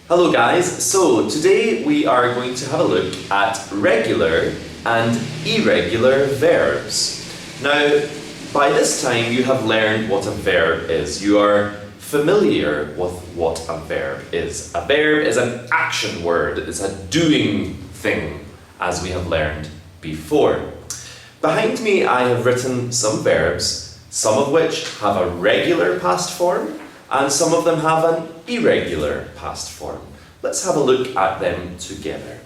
Hello guys, so today we are going to have a look at regular and irregular verbs. Now, by this time you have learned what a verb is. You are familiar with what a verb is. A verb is an action word, it's a doing thing, as we have learned before. Behind me I have written some verbs, some of which have a regular past form and some of them have an irregular past form. Let's have a look at them together.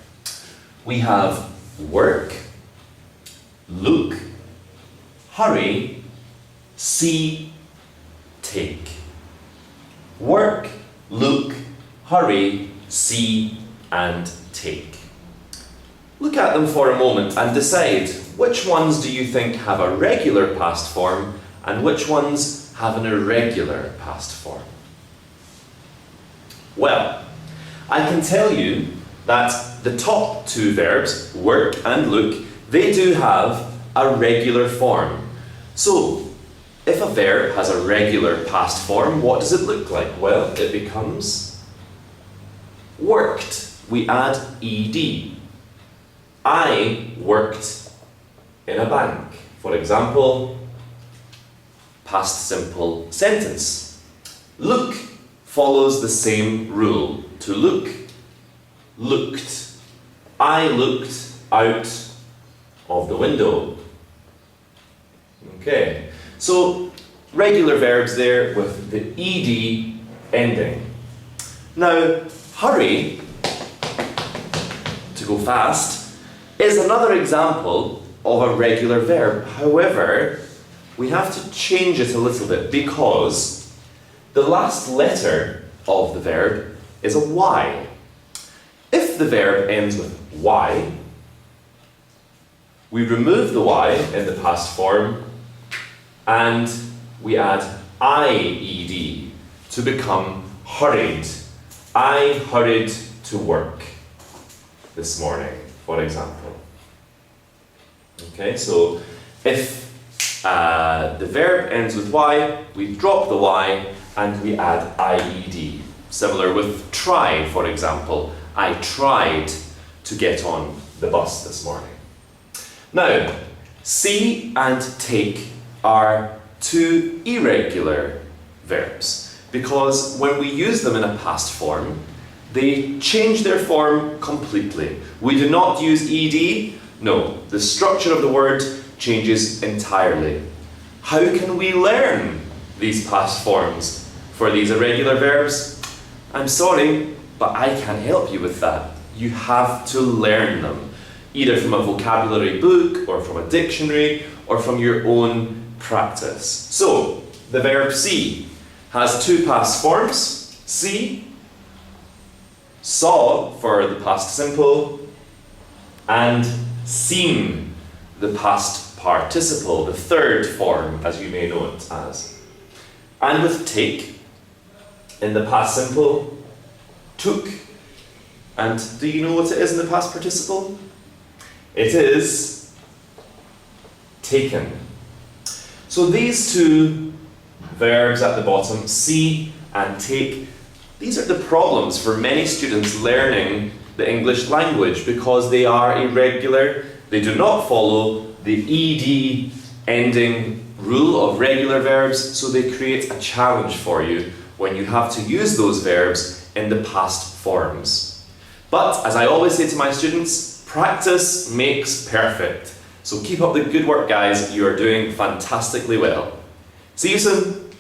We have work, look, hurry, see, take. Work, look, hurry, see, and take. Look at them for a moment and decide which ones do you think have a regular past form and which ones have an irregular past form. Well, I can tell you that the top two verbs, work and look, they do have a regular form. So, if a verb has a regular past form, what does it look like? Well, it becomes worked. We add ed. I worked in a bank. For example, past simple sentence. Look follows the same rule. To look, looked. I looked out of the window. Okay, so regular verbs there with the ed ending. Now, hurry, to go fast, is another example of a regular verb. However, we have to change it a little bit because the last letter of the verb is a Y. If the verb ends with Y, we remove the Y in the past form and we add IED to become hurried. I hurried to work this morning, for example. Okay, so if the verb ends with Y, we drop the Y and we add IED. Similar with try, for example. I tried to get on the bus this morning. Now, see and take are two irregular verbs because when we use them in a past form, they change their form completely. We do not use ed. No, the structure of the word changes entirely. How can we learn these past forms for these irregular verbs? I'm sorry, but I can't help you with that. You have to learn them, either from a vocabulary book or from a dictionary or from your own practice. So, the verb see has two past forms. See, saw for the past simple, and seen, the past participle, the third form, as you may know it as. And with take, in the past simple, took. And do you know what it is in the past participle? It is taken. So these two verbs at the bottom, see and take, these are the problems for many students learning the English language because they are irregular. They do not follow the ed ending rule of regular verbs, so they create a challenge for you when you have to use those verbs in the past forms. But, as I always say to my students, practice makes perfect. So keep up the good work, guys. You are doing fantastically well. See you soon.